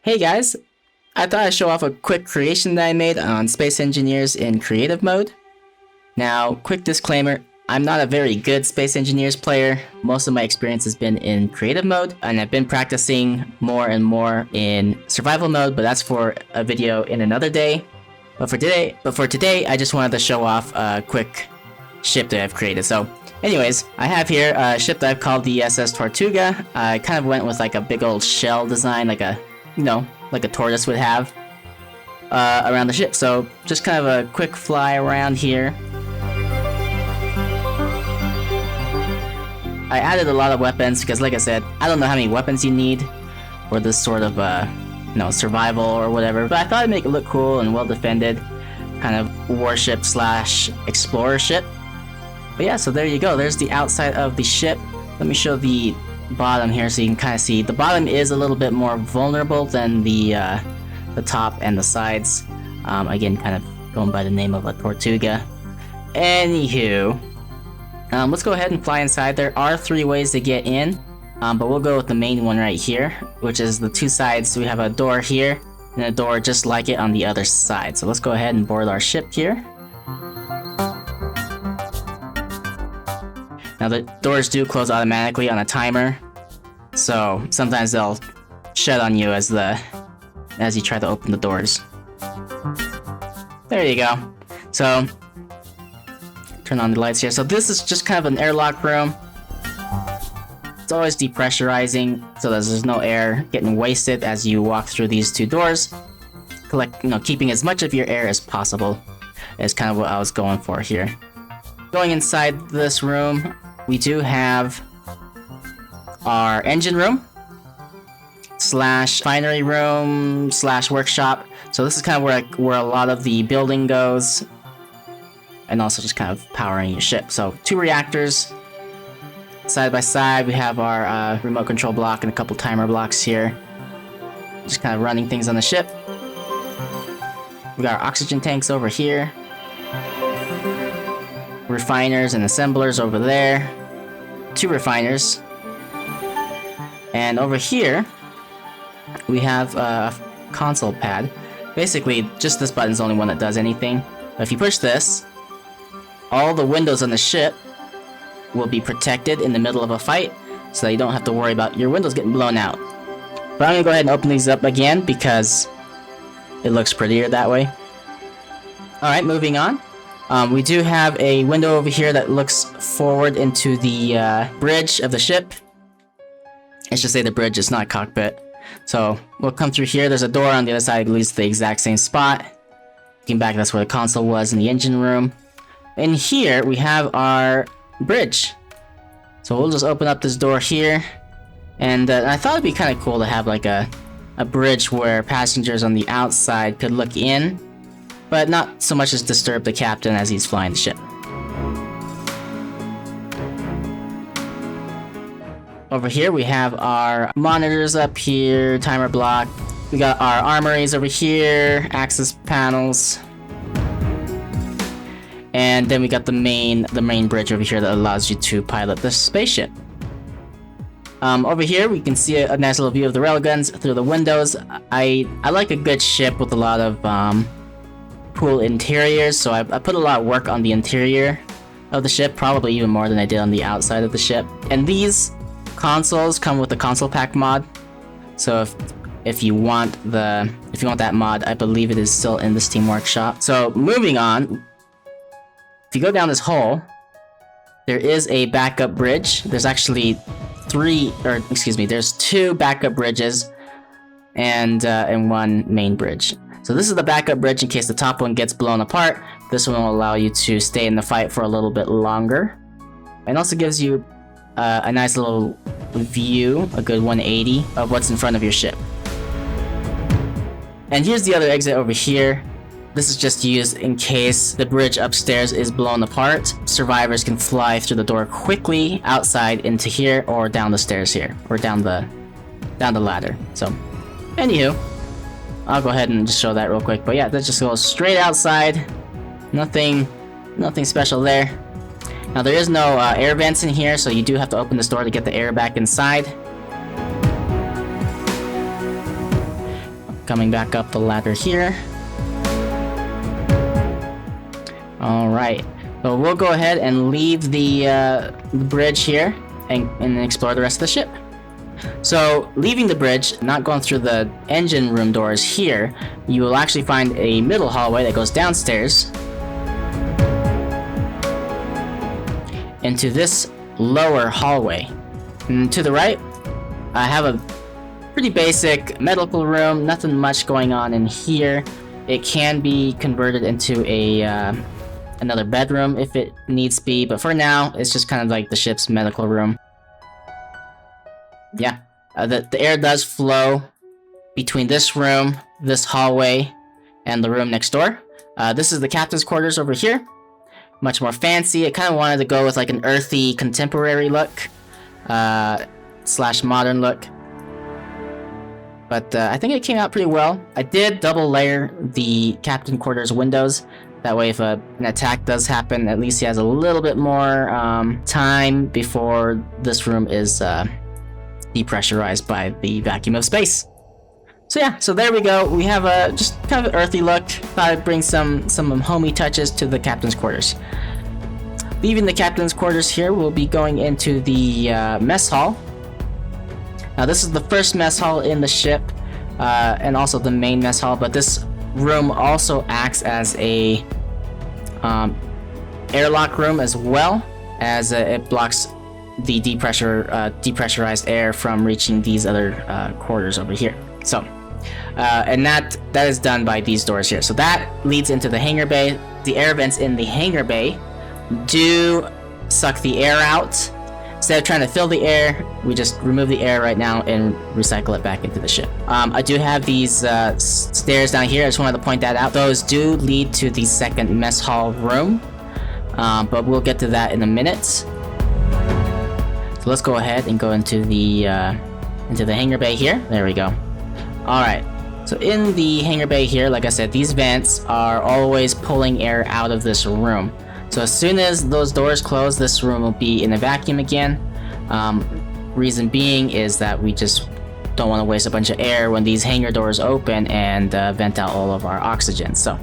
Hey guys, I thought I'd show off a quick creation that I made on Space Engineers in creative mode. Now, quick disclaimer, I'm not a very good Space Engineers player. Most of my experience has been in creative mode, and I've been practicing more and more in survival mode, but that's for a video in another day. But for today, I just wanted to show off a quick ship that I've created. So anyways, I have here a ship that I've called the S.S.Tortuga. I kind of went with like a big old shell design, like a tortoise would have around the ship. So just kind of a quick fly around here. I added a lot of weapons because, like I said, I don't know how many weapons you need for this sort of survival or whatever, but I thought I'd make it look cool and well defended, kind of warship slash explorer ship. But yeah, so there you go. There's the outside of the ship. Let me show the bottom here so you can kind of see. The bottom is a little bit more vulnerable than the top and the sides. Again, kind of going by the name of a Tortuga. Anywho, let's go ahead and fly inside. There are 3 ways to get in, but we'll go with the main one right here, which is the 2 sides. So we have a door here and a door just like it on the other side. So let's go ahead and board our ship here. Now the doors do close automatically on a timer, so sometimes they'll shut on you as you try to open the doors. There you go. So turn on the lights here. So this is just kind of an airlock room. It's always depressurizing so that there's no air getting wasted as you walk through these 2 doors. Keeping as much of your air as possible is kind of what I was going for here. Going inside this room, we do have our engine room slash refinery room slash workshop. So this is kind of where a lot of the building goes, and also just kind of powering your ship. So 2 reactors side by side. We have our remote control block and a couple timer blocks here, just kind of running things on the ship. We got our oxygen tanks over here, refiners and assemblers over there, 2 refiners, and over here we have a console pad. Basically, just this button's the only one that does anything. But if you push this, all the windows on the ship will be protected in the middle of a fight, so that you don't have to worry about your windows getting blown out. But I'm gonna go ahead and open these up again because it looks prettier that way. Alright, moving on. We do have a window over here that looks forward into the bridge of the ship. I should say the bridge, it's not cockpit. So we'll come through here. There's a door on the other side that leads to the exact same spot. Looking back, that's where the console was in the engine room. And here we have our bridge. So we'll just open up this door here. And I thought it'd be kind of cool to have like a bridge where passengers on the outside could look in, but not so much as disturb the captain as he's flying the ship. Over here we have our monitors up here, timer block. We got our armories over here, access panels. And then we got the main bridge over here that allows you to pilot the spaceship. Over here we can see a nice little view of the railguns through the windows. I like a good ship with a lot of cool interiors, so I put a lot of work on the interior of the ship, probably even more than I did on the outside of the ship. And these consoles come with the console pack mod, so if you want that mod, I believe it is still in the Steam Workshop. So moving on, if you go down this hole, there is a backup bridge. There's actually there's 2 backup bridges and 1 main bridge. So this is the backup bridge in case the top one gets blown apart. This one will allow you to stay in the fight for a little bit longer, and also gives you a nice little view, a good 180 of what's in front of your ship. And here's the other exit over here. This is just used in case the bridge upstairs is blown apart. Survivors can fly through the door quickly outside into here, or down the stairs here, or down the ladder. So, anywho, I'll go ahead and just show that real quick. But yeah, that just goes straight outside. Nothing special there. Now there is no air vents in here, so you do have to open this door to get the air back inside. coming back up the ladder here. Alright, so we'll go ahead and leave the bridge here and explore the rest of the ship. So, leaving the bridge, not going through the engine room doors here, you will actually find a middle hallway that goes downstairs into this lower hallway. And to the right, I have a pretty basic medical room, nothing much going on in here. It can be converted into a another bedroom if it needs to be, but for now, it's just kind of like the ship's medical room. Yeah, the air does flow between this room, this hallway, and the room next door. This is the captain's quarters over here. Much more fancy. I kind of wanted to go with like an earthy contemporary look, slash modern look. But I think it came out pretty well. I did double layer the captain quarters windows. That way if an attack does happen, at least he has a little bit more time before this room is depressurized by the vacuum of space. So yeah, so there we go. We have a just kind of an earthy look. Thought I'd bring some homey touches to the captain's quarters. Leaving the captain's quarters here, we'll be going into the mess hall. Now this is the first mess hall in the ship, and also the main mess hall, but this room also acts as a airlock room as well, as it blocks the depressurized air from reaching these other quarters over here. So, and that is done by these doors here. So that leads into the hangar bay. The air vents in the hangar bay do suck the air out. Instead of trying to fill the air, we just remove the air right now and recycle it back into the ship. I do have these stairs down here. I just wanted to point that out. Those do lead to the second mess hall room, but we'll get to that in a minute. So let's go ahead and go into the hangar bay here. There we go. Alright, so in the hangar bay here, like I said, these vents are always pulling air out of this room. So as soon as those doors close, this room will be in a vacuum again. Reason being is that we just don't want to waste a bunch of air when these hangar doors open and vent out all of our oxygen. So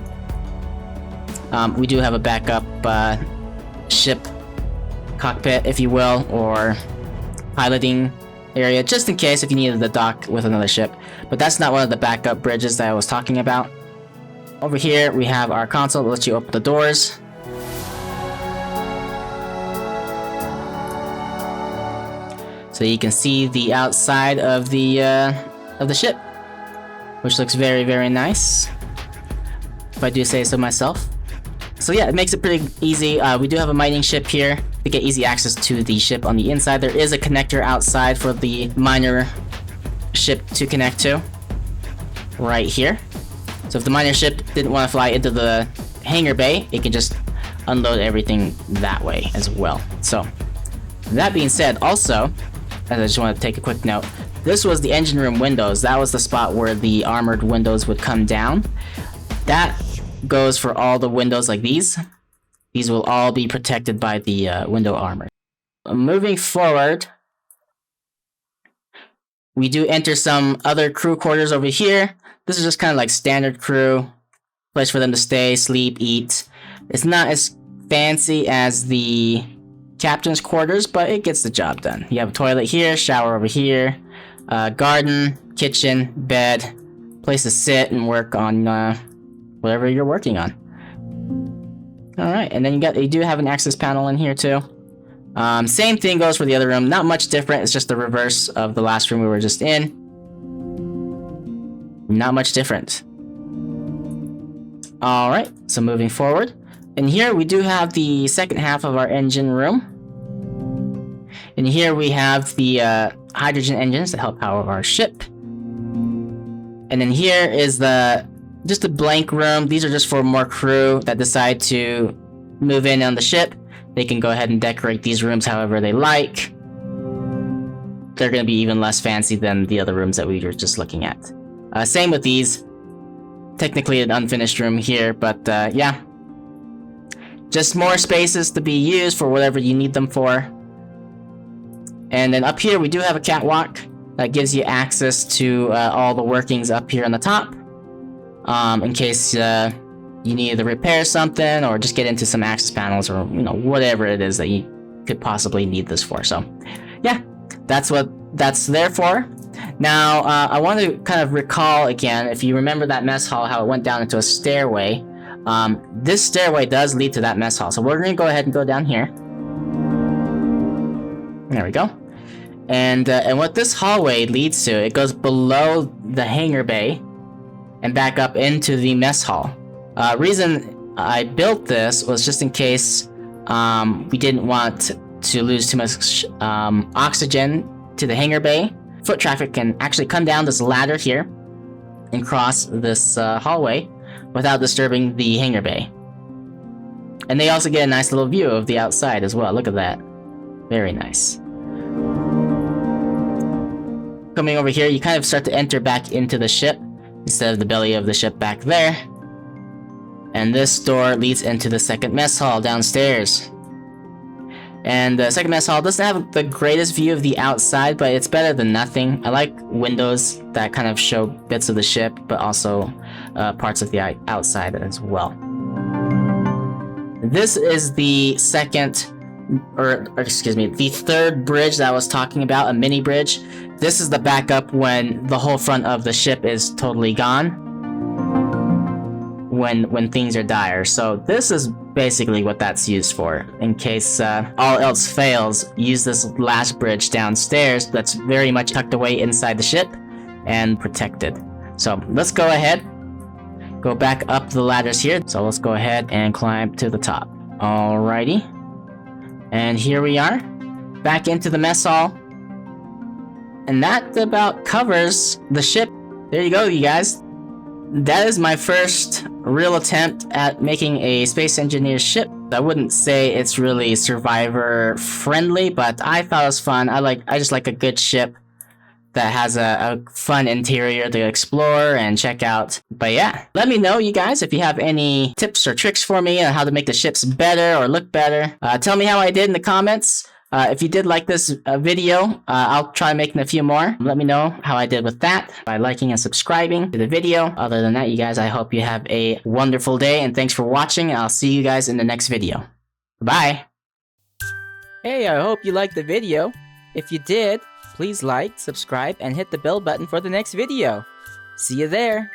we do have a backup ship cockpit, if you will, or piloting area, just in case if you needed to dock with another ship. But that's not one of the backup bridges that I was talking about. Over here, we have our console that lets you open the doors. So you can see the outside of the ship, which looks very, very nice, if I do say so myself. So yeah, it makes it pretty easy. We do have a mining ship here to get easy access to the ship on the inside. There is a connector outside for the miner ship to connect to, right here. So if the miner ship didn't want to fly into the hangar bay, it can just unload everything that way as well. So that being said, also, I just want to take a quick note. This was the engine room windows. That was the spot where the armored windows would come down. That goes for all the windows like these. These will all be protected by the window armor. Moving forward, we do enter some other crew quarters over here. This is just kind of like standard crew. Place for them to stay, sleep, eat. It's not as fancy as the captain's quarters, but it gets the job done. You have a toilet here, shower over here, garden, kitchen, bed, place to sit and work on whatever you're working on. Alright, and then you do have an access panel in here too. Same thing goes for the other room. Not much different, it's just the reverse of the last room we were just in. Not much different. Alright, so moving forward. And here we do have the second half of our engine room. And here we have the hydrogen engines that help power our ship. And then here is just a blank room. These are just for more crew that decide to move in on the ship. They can go ahead and decorate these rooms however they like. They're going to be even less fancy than the other rooms that we were just looking at. Same with these. Technically an unfinished room here, but yeah. Just more spaces to be used for whatever you need them for. And then up here we do have a catwalk that gives you access to all the workings up here on the top. in case you need to repair something or just get into some access panels or whatever it is that you could possibly need this for. So yeah, that's what that's there for. Now I want to kind of recall again, if you remember that mess hall, how it went down into a stairway. This stairway does lead to that mess hall, so we're gonna go ahead and go down here. There we go. And what this hallway leads to, it goes below the hangar bay and back up into the mess hall. Reason I built this was just in case we didn't want to lose too much oxygen to the hangar bay. Foot traffic can actually come down this ladder here and cross this hallway without disturbing the hangar bay. And they also get a nice little view of the outside as well. Look at that. Very nice. Coming over here, you kind of start to enter back into the ship instead of the belly of the ship back there. And this door leads into the second mess hall downstairs. And the second mess hall doesn't have the greatest view of the outside, but it's better than nothing. I like windows that kind of show bits of the ship, but also parts of the outside as well. This is the the third bridge that I was talking about, a mini bridge. This is the backup when the whole front of the ship is totally gone. When things are dire. So this is basically what that's used for. In case all else fails, use this last bridge downstairs that's very much tucked away inside the ship and protected. So let's go ahead, go back up the ladders here. So let's go ahead and climb to the top. Alrighty. And here we are, back into the mess hall. And that about covers the ship. There you go, you guys. That is my first real attempt at making a space engineer ship. I wouldn't say it's really survivor friendly, but I thought it was fun. I just like a good ship that has a fun interior to explore and check out. But yeah, let me know, you guys, if you have any tips or tricks for me on how to make the ships better or look better. Tell me how I did in the comments. If you did like this video, I'll try making a few more. Let me know how I did with that by liking and subscribing to the video. Other than that, you guys, I hope you have a wonderful day, and thanks for watching. I'll see you guys in the next video. Bye! Hey, I hope you liked the video. If you did, please like, subscribe, and hit the bell button for the next video. See you there!